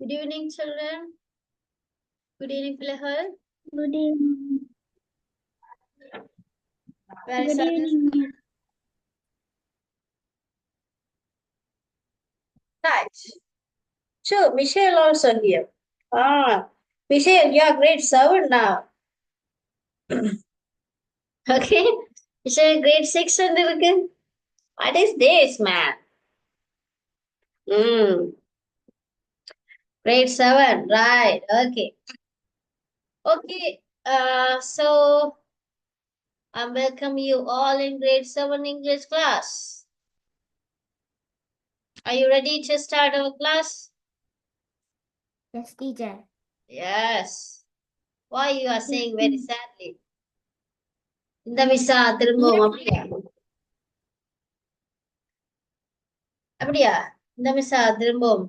Good evening, children. Good evening, Pilahal. Good evening. Where is Good others? evening. Right. Sure, Michelle also here. Michelle, you are grade 7 now. Okay. Michelle, grade 6 இருக்கு. What is this, man? Grade 7, right. Okay. Okay. So I welcome you all in grade 7 English class. Are you ready to start our class? Yes, teacher. Yes. Why you are saying very sadly? இந்த மிஸ்ஸா திரும்பவும் அப்படியா அப்படியா இந்த மிஸ்ஸா திரும்பவும்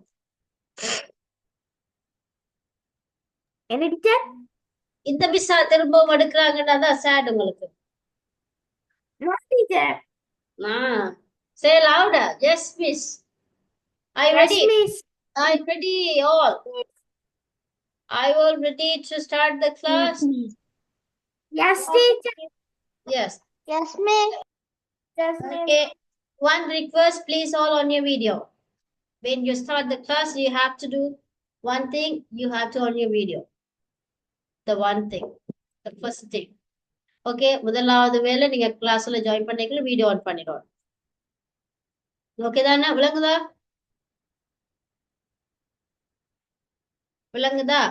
என்ன teacher? இந்த மிஸ்ஸா திரும்பவும் எடுக்கிறாங்கன்னா தான் சேட் உங்களுக்கு No, teacher. Say louder. Yes, miss. Are you Yes, ready? miss. Are you ready all? Are you all ready to start the class? Yes, teacher. Yes. Yes, miss. Yes, miss. Okay. One request, please, all on your video. When you start the class, you have to do one thing. You have to on your video. The one thing. The first thing. Okay. முதலாவது வேலை நீங்க கிளாஸ்ல join பண்ணிக்கல video on பண்ணிடுவோம். Okay தானே? விளங்குதா? விளங்குதா?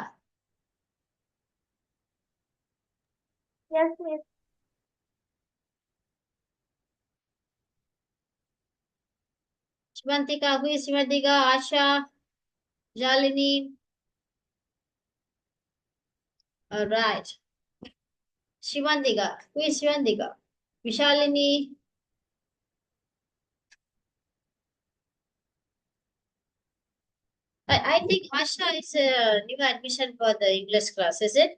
Yes, miss. Shivantika, who is Shivantika? Asha, Jalini. All right. Shivantika, who is Shivantika? Vishalini. I think Asha is a new admission for the English class, is it?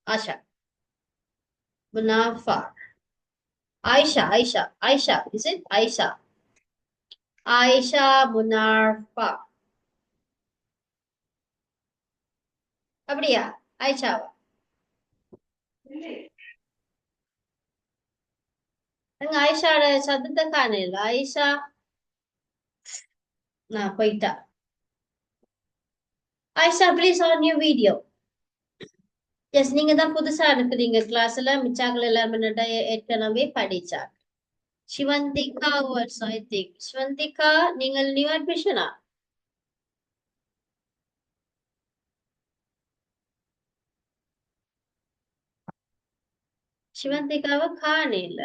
Asha. Munafa. Aisha, is it? Aisha Munarfa. அப்படியா ஆயிஷாவா அங்க ஆயிஷாவோட சத்தத்தை காணல ஆயிஷா நான் போயிட்டா Ayesha please on new video yes நீங்க தான் புதுசா இருக்கிறீங்க கிளாஸ்ல மிச்சாக்கள் எல்லாரும் ஏற்கனவே படிச்சா Sivanthika what's I think Sivanthika நீங்கள் நியூ அட்மிஷனா சிவந்திகாவை காணே இல்ல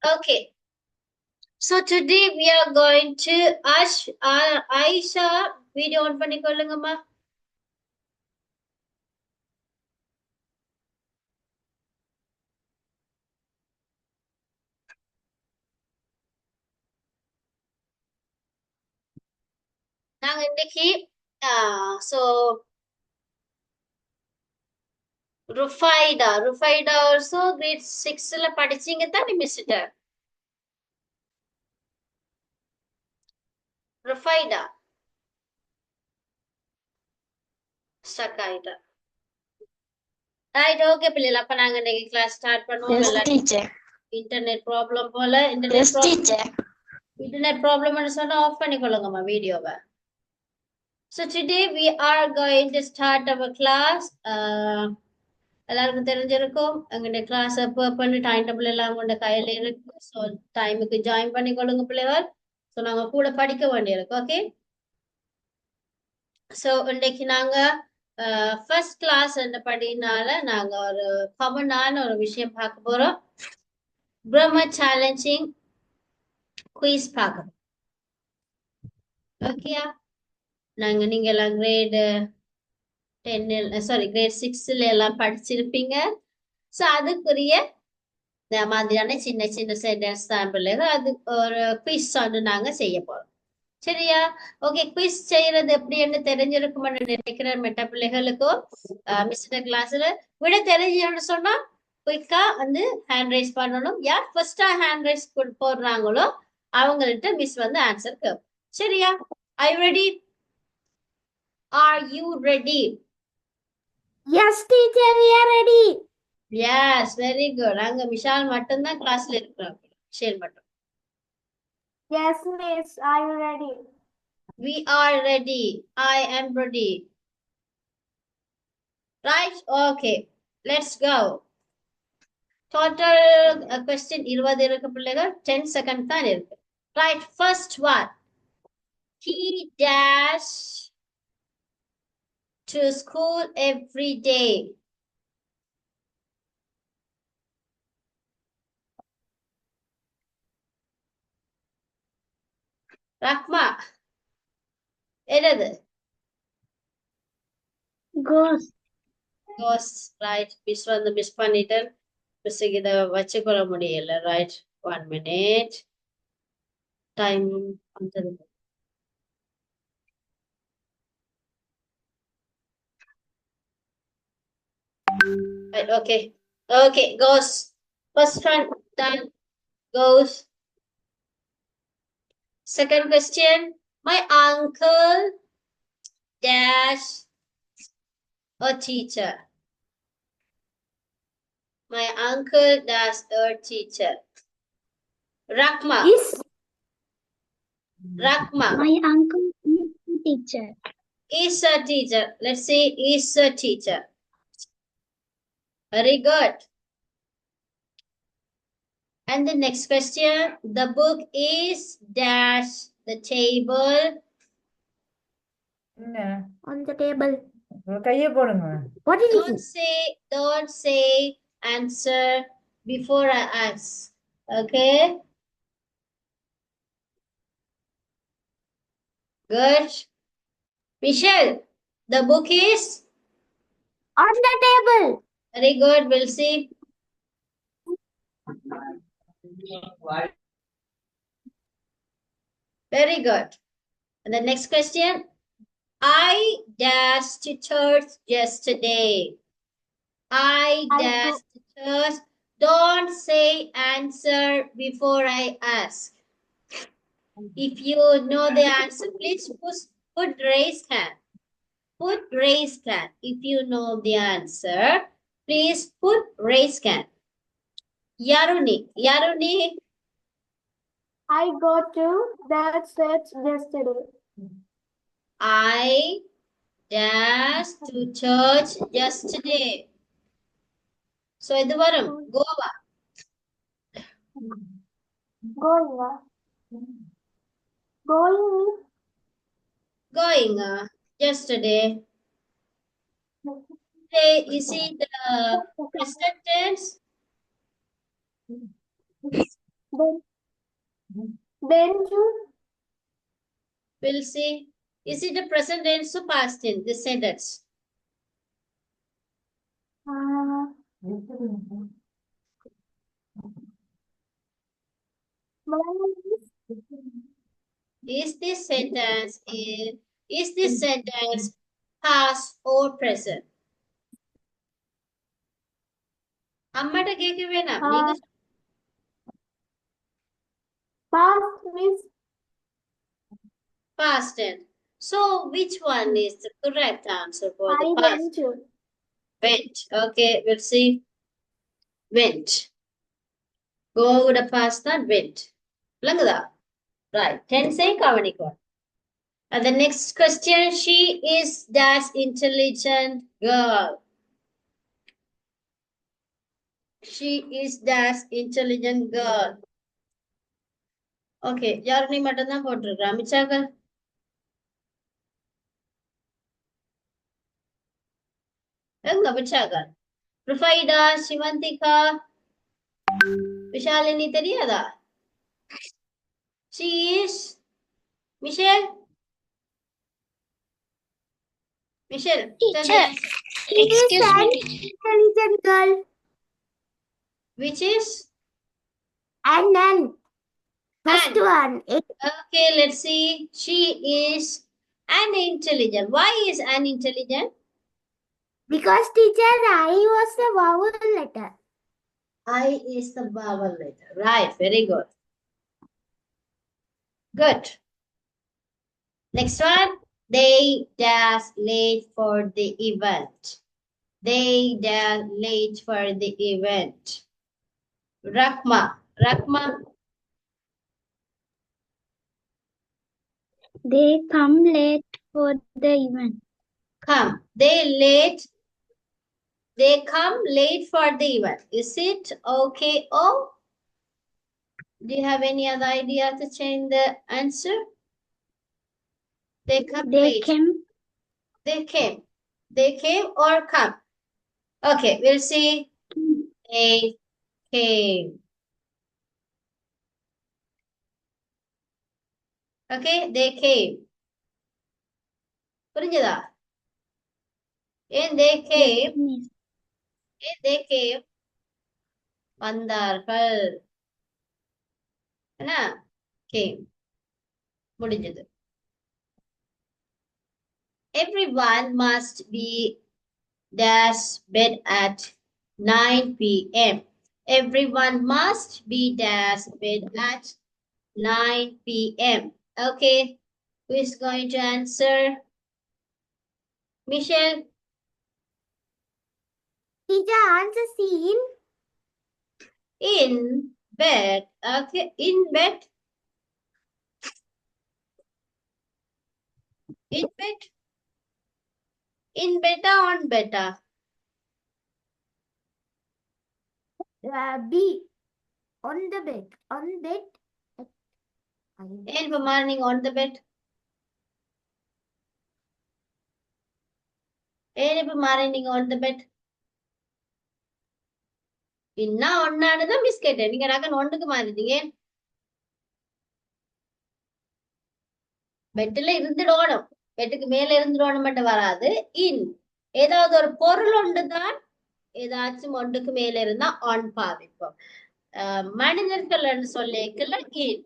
Okay. So today we are going to Aisha video on பண்ணிக்கொள்ளுங்கம்மா நாங்க இன்னைக்கு so ருஃபைடா also grade 6ல படிச்சீங்க தானே மிஸ்ட்ட ருஃபைடா ஸ்டக் ஆயிட்டா ரைட் ஓகே பிள்ளைகள் அப்ப நாங்க இன்னைக்கு கிளாஸ் ஸ்டார்ட் பண்ணுவோம் இன்டர்நெட் ப்ராப்ளம் போல இன்டர்நெட் ப்ராப்ளம்னு சொன்னா ஆஃப் பண்ணிக்கொள்ளுங்கம்மா வீடியோவை So today we are going to start our class. எல்லாருக்கும் தெரிஞ்சிருக்கும் எங்களுடைய கிளாஸ் எப்போ பண்ணி டைம் டேபிள் எல்லாம் உங்க கையில இருக்கு ஸோ டைமுக்கு ஜாயின் பண்ணிக்கொள்ளுங்க பிள்ளைகள் ஸோ நாங்க கூட படிக்க வேண்டியிருக்கு ஓகே ஸோ இன்னைக்கு நாங்க ஃபர்ஸ்ட் கிளாஸ் படினால நாங்க ஒரு காமனான ஒரு விஷயம் பார்க்க போறோம் கிராமர் சேலஞ்சிங் குயிஸ் பார்க்க ஓகேயா நீங்க எல்லாம் கிரேடு 10 கிரேட் 6ல எல்லாம் படிச்சிருப்பீங்க ஸோ அதுக்குரிய இந்த மாதிரியான சின்ன சின்ன சென்டென்ஸ் தான் பிள்ளைகள் அது ஒரு குவிஸ் வந்து நாங்க செய்ய போறோம் சரியா ஓகே குவிஸ் செய்யறது எப்படின்னு தெரிஞ்சிருக்கும்னு நினைக்கிற மெட்ட பிள்ளைகளுக்கும் மிஸ்டர் கிளாஸ்ல விட தெரிஞ்சோன்னு சொன்னா குயிக்கா வந்து ஹேண்ட் ரைஸ் பண்ணணும். யார் ஃபர்ஸ்டா ஹேண்ட் ரைஸ் போடுறாங்களோ அவங்கள்ட்ட மிஸ் வந்து ஆன்சர் கேட்போம். சரியா? Are you ready? Are you ready? Yes, teacher, we are ready. Yes, very good. அங்க விஷால் மட்டும்தான் கிளாஸ்ல இருக்கிறாங்க. விஷால் மட்டும். Yes, miss. Are you ready? We are ready. I am ready. Right? Okay. Let's go. Total question 20 இருக்கு பிள்ளைகள். 10 seconds தான் இருக்கு. Right. First one. He dash to school every day. Rakhma என்னது? Ghost. Goes. Right. மிஸ் வந்து miss பண்ணிட்டேன். மிஸ்ஸுக்கு இதை வச்சுக்கொள்ள முடியல. Right. 1 minute. Time வந்தது. Right, okay. Okay, goes. First one done. Goes. Second question. My uncle dash a teacher. My uncle dash a teacher. Rakma. Is Rakma my uncle is a teacher. is a teacher. Let's say is a teacher. Very good. And the next question. The book is dash the table. என்ன On the table. ஒரு கையை போடுங்க What is Don't say answer before I ask. Okay? Good. Michelle, the book is On the table. very good. We'll see. Very good. And the next question. I dashed to church yesterday. I dashed to church. Don't say answer before I ask. If you know the answer, please put raised hand. Put raised hand. If you know the answer, please put raised hand. Yaruni. Yaruni. I go to that church yesterday. I dashed to church yesterday. So, இது வரும். Goa. Going. Going. Going. Yesterday. Hey, is it the present tense? Then you. We'll see. Is it the present tense or past tense? This sentence. Is this sentence past or present? அம்மாட்ட கேட்க வேணாம். நீங்க Past means past tense. So, which one is the correct answer for the I past? went to. Went. Okay, we'll see. Went. Go with the past that went. விளங்குதா? Right. Tense கவனிக்கும். And the next question, she is that intelligent girl. She is that intelligent girl. Okay, யாருனி மட்டும்தான் போட்டிருக்கா. மிச்சாக்கள் எங்க மிச்சாக்கள்? ருஃபைடா, சிவந்திகா, விஷாலினி தெரியாதா? She is Michelle. Michelle, tell the answer. Excuse me. Intelligent girl. Which is? And first An. one. Okay, let's see. She is unintelligent. Why is unintelligent? Because teacher, I was the vowel letter. I is the vowel letter. Right, very good. Good. Next one. They dash late for the event. They dash late for the event. Rakma. Rakma. They come late for the event. Come. They come late for the event. Is it okay? Oh, do you have any other idea to change the answer? They come They late. came. They came. They came or come. Okay, we'll see. They came. Okay, they came. புரிஞ்சதா? ஏன் they Yes, came? miss. ஏன் they came? வந்தார்கள். என்ன? Came. முடிஞ்சது. Everyone must be dash bed at 9 p.m. Everyone must be dash bed at 9 p.m. Okay, who is going to answer? Michelle? Teacher, answer scene. In bed. Okay, in bed. In bed. In beta on beta. B. On the bed. On bed. And for morning on the bed. And for morning on the bed. இன்னா ஒன்னானதான் miss கேட்டேன். நீங்க டக்குன்னு ஒன்றுக்கு மாறிட்டீங்க. பெட்ல இருந்துடணும். பெட்டுக்கு மேல இருந்துடணும் மட்டும் வராது. இன் ஏதாவது ஒரு பொருள் ஒன்றுதான் ஏதாச்சும் ஒன்றுக்கு மேல இருந்தா ஆன் பாவிப்போம். மனிதர்கள் சொல்லிக்கல இன்.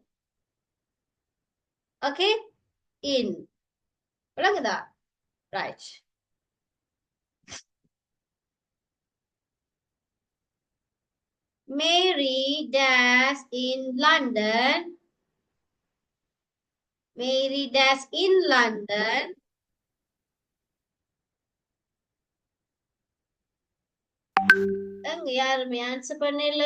ஓகே, இன் விளங்குதா? Right. Mary dash in London. Mary dash in London. அங்க யாருமே ஆன்சர் பண்ணல.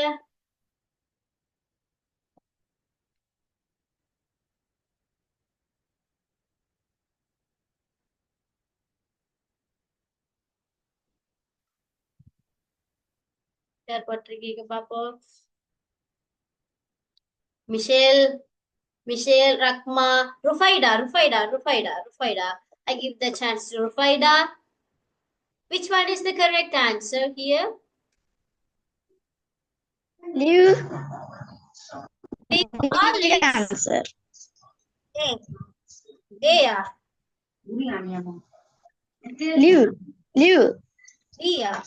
யார் பட்டிருக்கீங்க பாப்போம். Michel, Michelle, Rakma, Rufaida. I give the chance to Rufaida. Which one is the correct answer here? Live. All leaves. Answer. Yeah. Live. Yeah.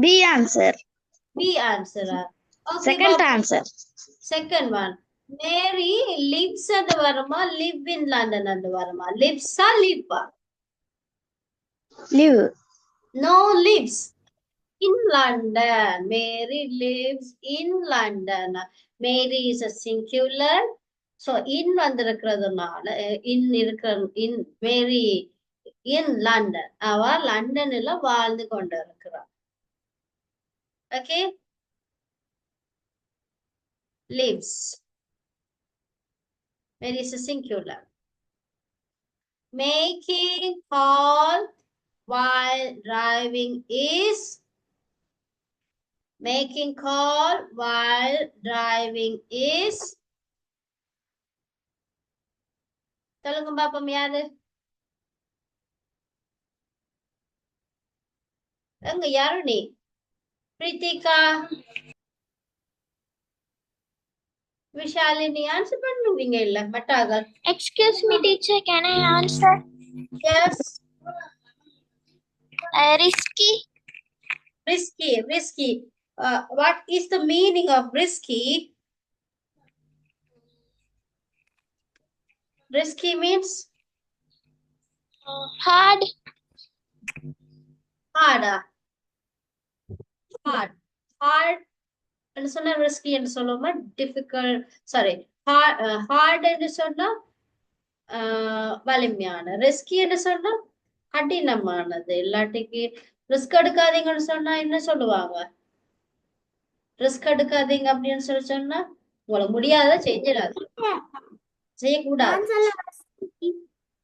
B answer. B answer. Okay, Second answer. Second one. Mary lives at the Varama, live in London and the Varama. Lives or live? Live. No, lives in London. Mary lives in London. Mary is a singular. So in வந்திருக்கிறதுனால in இருக்கிற in Mary in London. அவ லண்டன்ல வாழ்ந்து கொண்டிருக்கிறார். Okay? Lives. Mary is a singular. Making call while driving is. Making call while driving is. சொல்லுங்க பாப்போம் யாரு? எங்க யாரு நீ? Pritika. Vishalini answer பண்ணுவீங்க இல்ல மட்டாக. Excuse me, teacher. Can I answer? Yes. Risky. Risky. What is the meaning of risky? Risky means Hard. hard. என்று சொன்னா risky என்று சொல்லுவோமா difficult சாரி hard என்று சொன்னா வலிமையான risky என்று சொன்னா கடினமானது இல்லாட்டிக்கு ரிஸ்க் எடுக்காதீங்கன்னு சொன்னா என்ன சொல்லுவாங்க ரிஸ்க் எடுக்காதீங்க அப்படின்னு சொன்னா உங்களுக்கு முடியாத செஞ்சிடாது செய்யக்கூடாது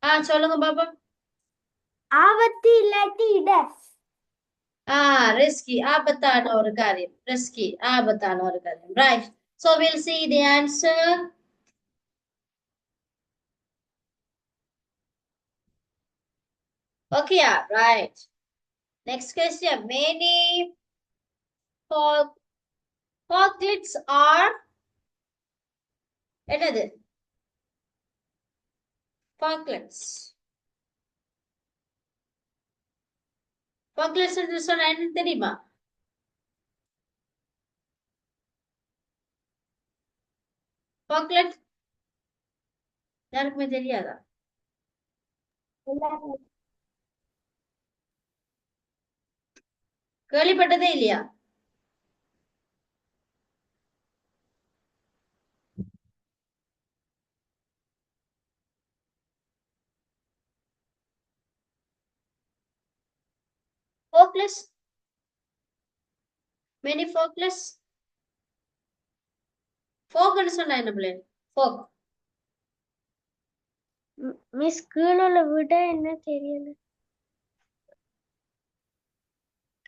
நான் சொல்ல சொல்லுங்க பாப்பா ஆபத்து இல்லாட்டி இடர் risky ஆபத்தான ஒரு காரியம் risky ஆபத்தான ஒரு காரியம் right so we'll see the answer okay right next question many forklifts are என்னது forklifts forklifts என்று சொன்னா என்ன தெரியுமா forklift யாருக்குமே தெரியாதா கேள்விப்பட்டதே இல்லையா forklifts many forklifts fork சொன்னா என்ன பிள்ளை fork மிஸ் கீழே விட என்ன தெரியல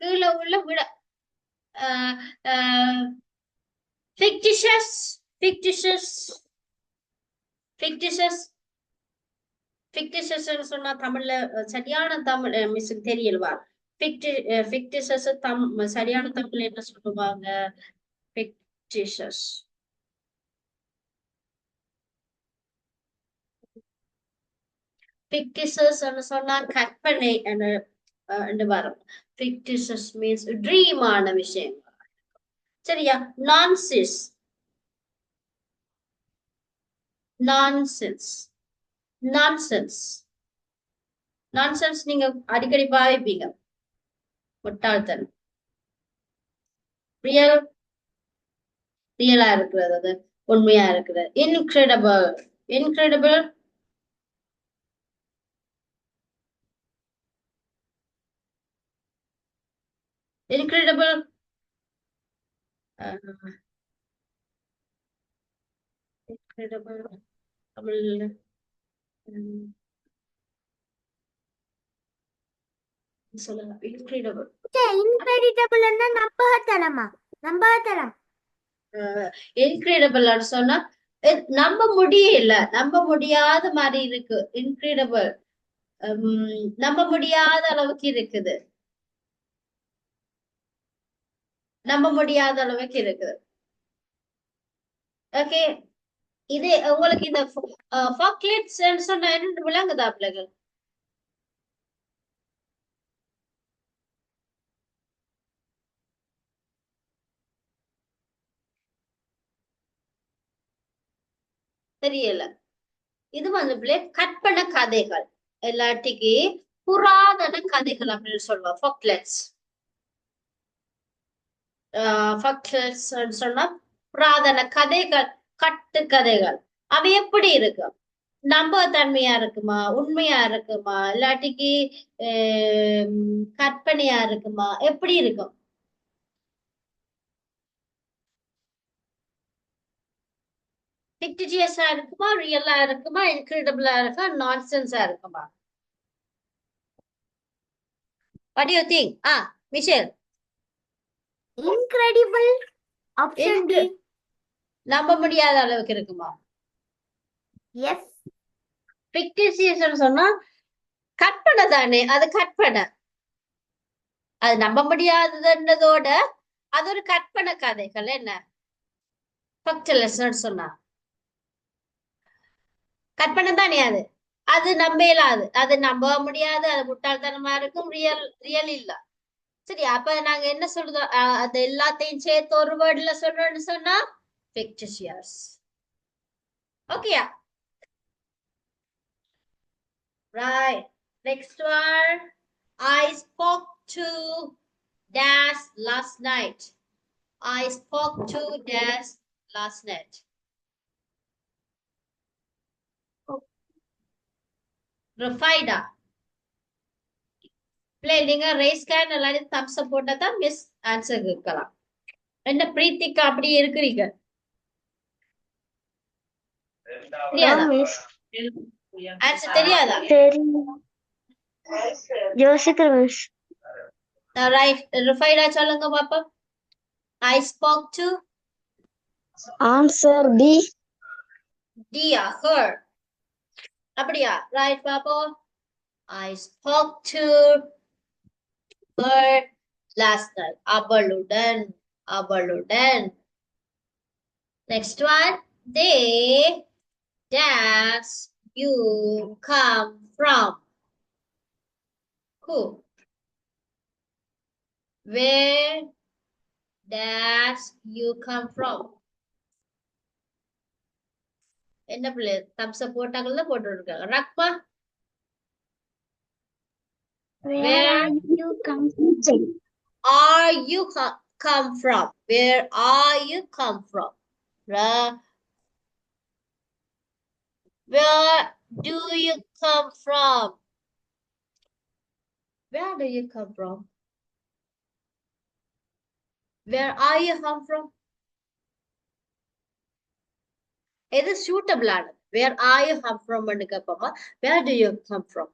கீழே உள்ள விட fictitious fictitious fictitious fictitious சொன்னா தமிழ்ல சரியான தமிழ் மிஸ்ஸுக்கு தெரியலவா fictitious சரியான தமிழ்ல என்ன சொல்லுவாங்க fictitious fictitious சொன்னா கற்பனை என்று வரும் fictitious means dream ஆன விஷயம் சரியா nonsense nonsense nonsense nonsense நீங்க அடிக்கடி பாவிப்பீங்க முட்டாள்தனம் ரியல் ரியலா இருக்கிறது அது உண்மையா இருக்கிறது இன்கிரெடிபிள் இன்கிரெடிபிள் இன்கிரெடிபிள் இன்கிரெடிபிள் தமிழ்ல சொல்லுங்க இன்கிரெடிபிள் இன்கிரெடிபிள்னா நம்பகத்தனமா நம்பகத்தனம் இன்கிரெடிபிள் சொன்னா நம்ப முடியல நம்ப முடியாத மாதிரி இருக்கு இன்கிரெடிபிள் நம்ப முடியாத அளவுக்கு இருக்குது நம்ப முடியாத அளவுக்கு இருக்குது ஓகே இது உங்களுக்கு இந்த ஃபாக்லிட்ஸ் சொன்னா என்ன விளங்குதா பிள்ளைகள் தெரியல இது வந்து கற்பனை கதைகள் எல்லாட்டிக்கு புராதன கதைகள் அப்படின்னு சொல்லுவோம் ஃபாக்லெட்ஸ் ஃபாக்லெட்ஸ் சொன்னா புராதன கதைகள் கட்டு கதைகள் அவை எப்படி இருக்கும் நம்பகத்தன்மையா இருக்குமா உண்மையா இருக்குமா இல்லாட்டிக்கு கற்பனையா இருக்குமா எப்படி இருக்கும் ஃபிக்டிஜியஸா இருக்குமா ரியலா இருக்குமா இன்கிரெடிபிளா இருக்கா நான்சென்ஸா இருக்குமா what you think Michelle incredible option D நம்ப முடியாத அளவுக்கு இருக்குமா எஸ் ஃபிக்டிஷியஸ் சொன்னா கற்பனை தானே அது கற்பனை அது நம்ப முடியாததுன்றதோட அது ஒரு கற்பனை கதைகள் என்ன ஃபக்டலஸ் சொன்னா கற்பனை தானே அது அது நம்ப இயலாது அது நம்ப முடியாது அது முட்டாள்தனமா இருக்கும் ரியல் ரியல் இல்ல சரி அப்ப நாங்க என்ன சொல்றோம் அது எல்லாத்தையும் சேர்த்து ஒரு வேர்ட்ல சொல்றோம்னு சொன்னா fictitious ஓகேயா right next one I spoke to Dash last night I spoke to dash last night. Rafaida. Play நீங்க raise hand எல்லாரும் thumbs up போட்டா தான் மிஸ் ஆன்சர் கேட்கலாம். என்ன பிரீத்திகா அப்படி இருக்கிறீங்க? தெரியாதா? மிஸ் ஆன்சர் தெரியாதா? தெரியும் யோசிக்கிறேன் மிஸ் ரைட் ரஃபைடா சொல்லுங்க பாப்போம். I spoke to answer D Dia, her. அப்படியா? ரைட் பாப்போம். I spoke to her last night. அவளுடன். அவளுடன். Next one. They dash you come from. Who? Where dash you come from? என்ன பிள்ளை தம்ஸ் அப் போட்டாங்கல்ல போட்டுருக்காங்க. Rakhma Where are you come from? are you come from? Where are you come from? Where do you come from? Where do you come from? Where are you come from? எது suitable ஆனது? Where are you come from ன்னு கேட்போமா? Where do you come from?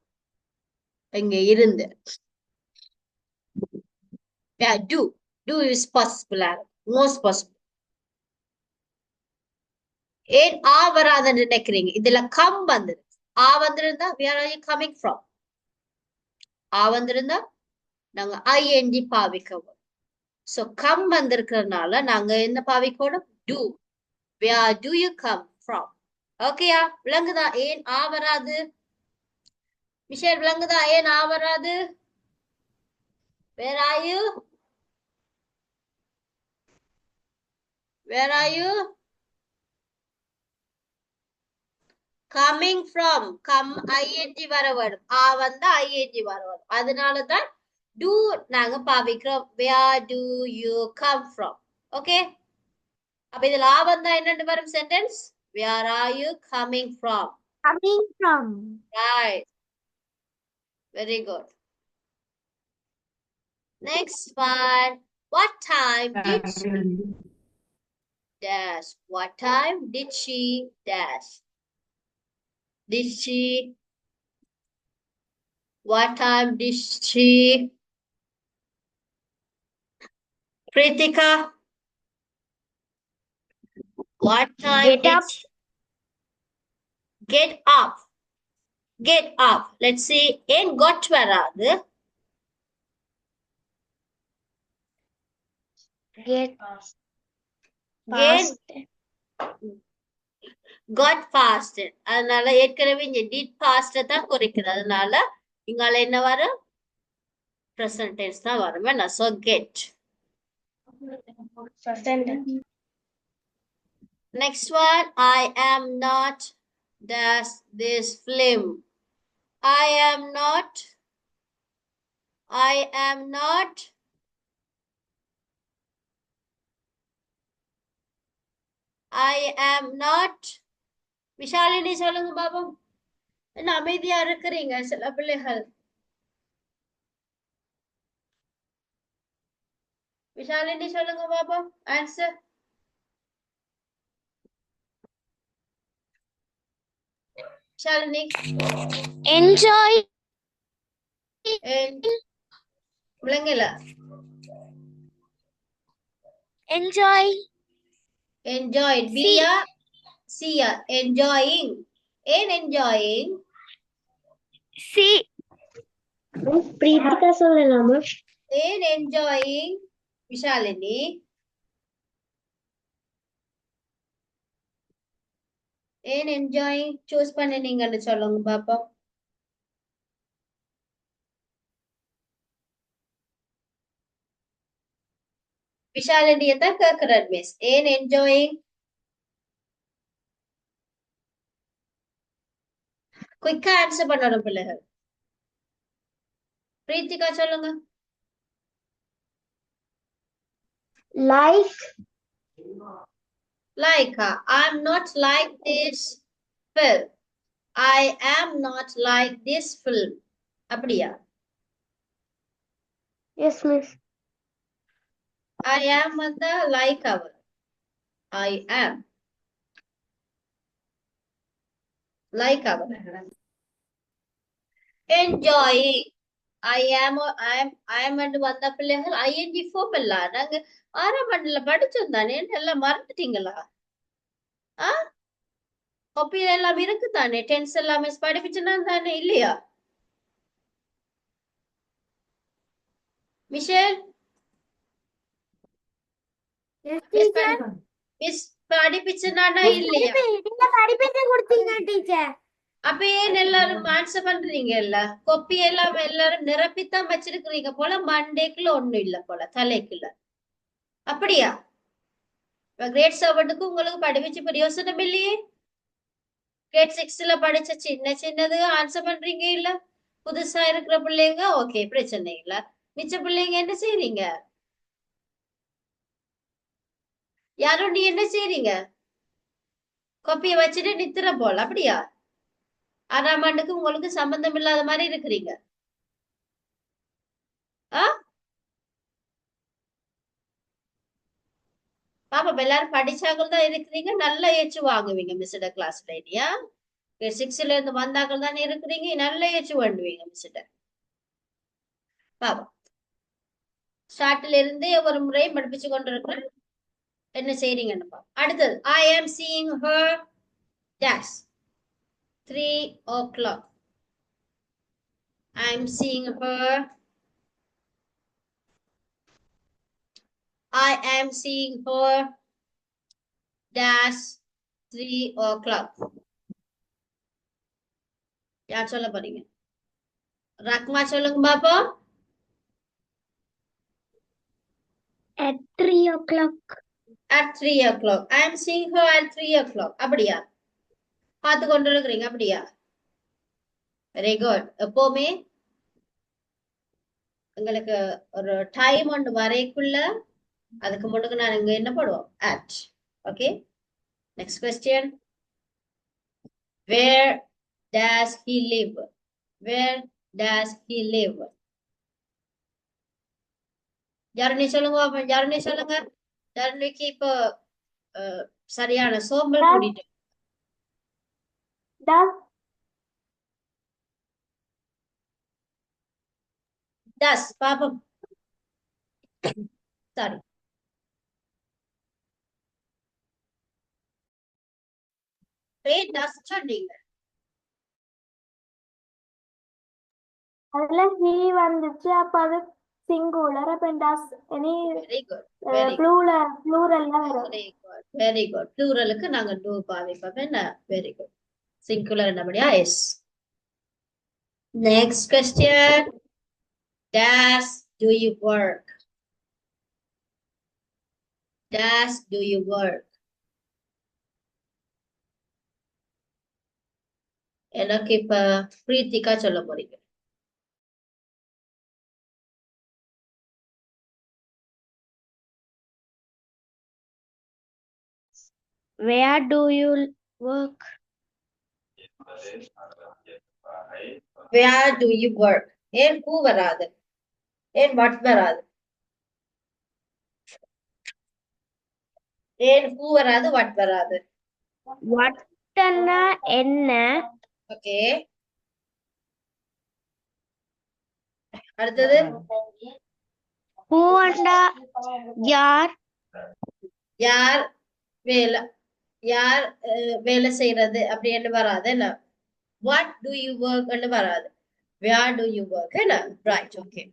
இங்க இருந்து. Yeah, do is possible ஆனது. Most possible. ஏன் ஆ வராதுன்னு நினைக்கிறீங்க? இதுல கம் வந்துரு. ஆ வந்திருந்தா where are you coming from? ஆ வந்திருந்தா நாங்க ing பாவிக்கணும். So கம் வந்திருக்கிறதுனால நாங்க என்ன பாவிக்கணும்? Do. Where do you come from? ஓகேயா? விளங்குதா? ஏன் ஆ வராது? மிஷேல் விளங்குதா? ஏன் ஆ வராது? Where are you? Where are you? Coming from. Come ing வர வரும். ஆ வந்தா ing வர வரும். அதனாலதான் do நாங்க பாவிக்கிறோம். Where do you come from? Okay? அப்ப இதுல ஆ வந்தா என்னன்னு வரும் sentence? Where are you coming from? Coming from. Right. Very good. Next one. What time did she dash? What time did she dash? Did she? What time did she? Kritika. What time Get did up. she get up? Get up. Let's see. In got வராது. Get Get fast. got fast. அதனால ஏற்கனவே இங்க did past தான் குறிக்குது. அதனால இங்கால என்ன வரும்? Present tense தான் வரும். வேணா so get. Next one. I am not dash this film. I am not. I am not. I am not. Vishalini சொல்லுங்க பாபா. என்ன அமைதியா இருக்கிறீங்க சில பிள்ளைகள்? விஷாலினி சொல்லுங்க பாபா. ஆன்சர். விஷாலினி. Enjoy. விளங்கல. Enjoy. Enjoyed. Bia. Sia. Enjoying. ஏன் enjoying? See. பிரீத்திகா சொல்லலாமா? ஏன் enjoying? விஷாலினி. ஏன் enjoying சூஸ் பண்ணினீங்கன்னு சொல்லுங்க பாப்பா. விஷாலினியை தான் கேட்கிறேன் மிஸ். ஏன் enjoying? குயிக்கா ஆன்சர் பண்ணணும் பிள்ளைகள். பிரீத்திகா சொல்லுங்க. Like. Like, I'm not like this film. I am not like this film. அப்படியா? Yes, miss. I am வந்து like our. I am like our. Enjoying. I am என்று வந்த பிள்ளைகள் ing form இல்ல. நாங்க 6ஆம் ஆண்டுல படிச்சோம் தானே, எல்லாம் மறந்துட்டீங்களா? காப்பியில எல்லாம் இருக்கு தானே, டென்ஸ் எல்லாமே படிப்பிச்சுனா தானே, இல்லையா? Michelle, Yes, miss teacher. Miss படிப்பிச்சுனானா Miss, இல்லையா? நீங்க படிப்பிச்சு கொடுத்தீங்க teacher. அப்ப ஏன் எல்லாரும் ஆன்சர் பண்றீங்க? இல்ல கொப்பி எல்லாம் எல்லாரும் நிரப்பித்தான் வச்சிருக்கிறீங்க போல, மண்டேக்குள்ள ஒண்ணும் இல்ல போல, தலைக்குள்ள. அப்படியா? கிரேட் 7க்கு உங்களுக்கு படிப்பிச்சு பிரயோசனம் இல்லையே. கிரேட் 6ல படிச்ச சின்ன சின்னது ஆன்சர் பண்றீங்க இல்ல. புதுசா இருக்கிற பிள்ளைங்க ஓகே, பிரச்சனை இல்ல. மிச்ச பிள்ளைங்க என்ன செய்றீங்க? யாரும் நீ என்ன செய்றீங்க? கொப்பியை வச்சுட்டு நித்திர போல, அப்படியா? 6ஆம் ஆண்டுக்கு உங்களுக்கு சம்பந்தம் இல்லாத மாதிரி இருக்கிறீங்க. ஆ பாப்பா, எல்லாரும் படிச்சாக்கள் தான் இருக்கிறீங்க, நல்ல ஏச்சு வாங்குவீங்க மிஸ்ட கிளாஸ்ல, இல்லையா? 6ல இருந்து வந்தாக்கள் தானே இருக்கிறீங்க, நல்ல ஏச்சு வாங்குவீங்க மிஸ்ட. பாப்பா, ஸ்டார்ட்ல இருந்தே ஒரு முறை படிப்பிச்சு கொண்டிருக்கிறேன், என்ன செய்றீங்கன்னு பாப்போம். அடுத்தது, I am seeing her dash 3 o'clock. I am seeing her. I am seeing her dash 3 o'clock. யார் சொல்ல போறீங்க? ரக்மா சொல்லுங்க பாப்பா. At 3 o'clock. At 3 o'clock. I am seeing her at 3 o'clock. அப்படியா? பார்த்து கொண்டு இருக்கிறீங்க, அப்படியா? Very good. எப்பவுமே உங்களுக்கு ஒரு டைம் ஒன்று வரைக்குள்ள அதுக்கு முன்னுக்கு நான் இங்க என்ன போடுவோம்? at. Okay, next question. Where does he live? Where does he live? யாருன்னு சொல்லுங்க பாப்போம், யாருன்னு சொல்லுங்க. யாருன்னைக்கு இப்போ சரியான சோம்பல் கூட்டிட்டு. Does. Does பாப்போம். சாரி, does சொன்னீங்க. அதுல he வந்துச்சு, அப்ப அது singular, அப்ப does any very good, very plural வரும். Very good, very good. ப்ளூரலுக்கு நாங்க டூ பாவிப்போம். என்ன? Very good. சிங்குலர் என்னபடியா? Yes. Next question. Dash do you work? Dash do you work? எனக்கு இப்ப பிரீத்திகா சொல்ல போறீங்க. Where do you work? Where do you work? ஏன் who வராது? ஏன் what வராது? ஏன் who வராது, what வராது? What என்ன? ஓகே, அடுத்தது. Who யார்? யார் வேலை, யார் வேலை செய்யறது அப்படின்னு வராது. என்ன? what do you work ன்னு வராது. where do you work? என்ன? Right, okay.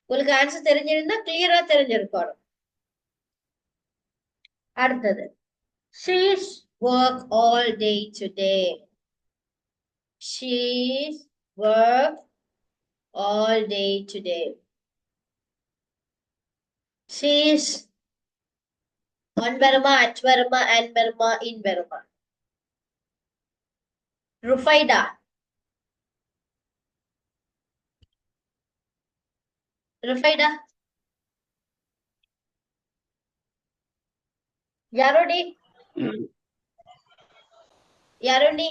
உங்களுக்கு ஆன்சர் தெரிஞ்சிருந்தா கிளியரா தெரிஞ்சிருக்கணும். அடுத்தது, she's work all day today. She's work all day today. She's on வருமா, at வருமா, and வருமா, in வருமா? ருஃபைடா, ருஃபைடா Yaruni, Yaruni,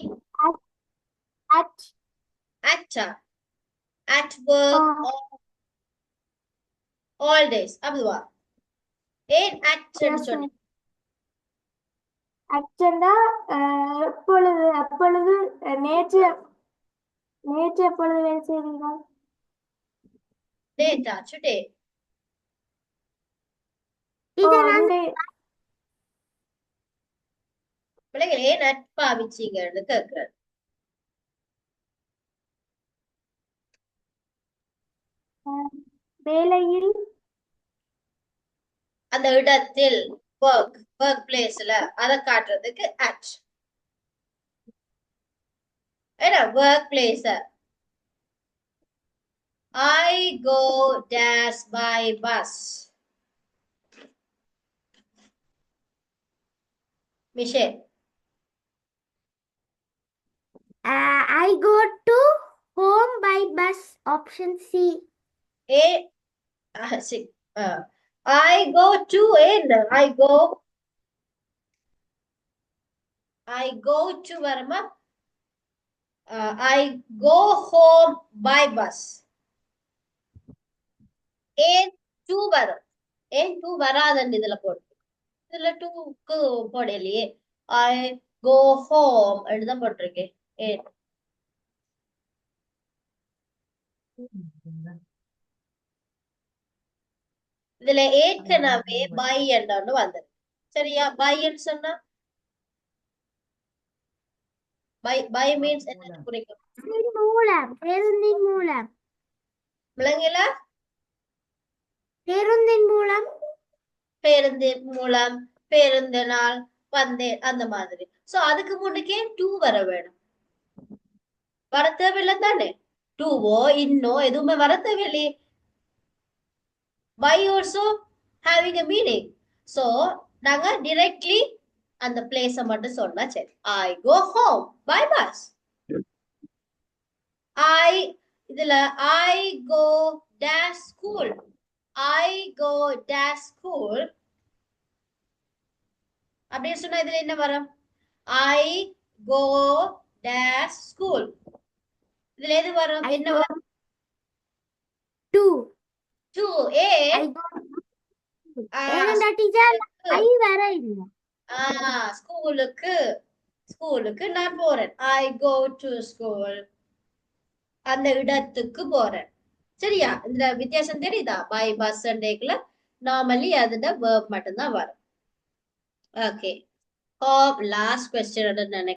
At. at work Oh, all days. Abdua. ஏன் at yes, சொன்னேன்? miss. Actually, எப்பொழுது அப்பொழுது நேற்று நேற்று எப்பொழுது வேலை செய்தீர்கள்? Data, today. அண்டே பிள்ளைகள் ஏன் at பாவிச்சீங்கன்னு கேட்கிறேன். வேலையில் அந்த இடத்தில் ஒர்க் பிளேஸ்ல அதை காட்டுறதுக்கு at. ஏன்னா work place I go dash by bus. Michelle. I go to home by bus. Option C. See, I go to end. I go to varma. I go home by bus. ஏன் two வரும் ஏன் two வராதுன்னு இதுல போட்டு இதுல டூக்கு போடலையே ஐ go home தான் போட்டிருக்கேன் ஏன் இதுல ஏற்கனவே பை என்றொன்னு வந்தது சரியா பைன்னு சொன்னா பை மீன்ஸ் என்ன குறிக்கும் மூலம் பேருந்தின் மூலம் விளங்கல பேருந்தின் மூலம் பேருந்தினால் வந்தேன் அந்த மாதிரி சோ அதுக்கு முன்னுக்கே டூ வர வேணும் வர தேவையில்லை தானே டூவோ இன்னோ எதுவுமே வர தேவையில்லையே by also having a meaning so நாங்க directly அந்த place மட்டும் சொன்னா சரி I go home by bus இதுல I go dash school I go dash school அப்படின்னு சொன்னா இதுல என்ன வரும் I go dash school இதுல எது வரும் என்ன வரும் two ஏ ஸ்கூலுக்கு நான் போறேன் I go to school அந்த இடத்துக்கு போறேன் சரியா இந்த வித்தியாசம் தெரியுதா பை பஸ் டேக்குல நார்மலி அதோட verb மட்டும்தான் வரும் ஓகே லாஸ்ட் கொஸ்டின் நினைக்கிறேன்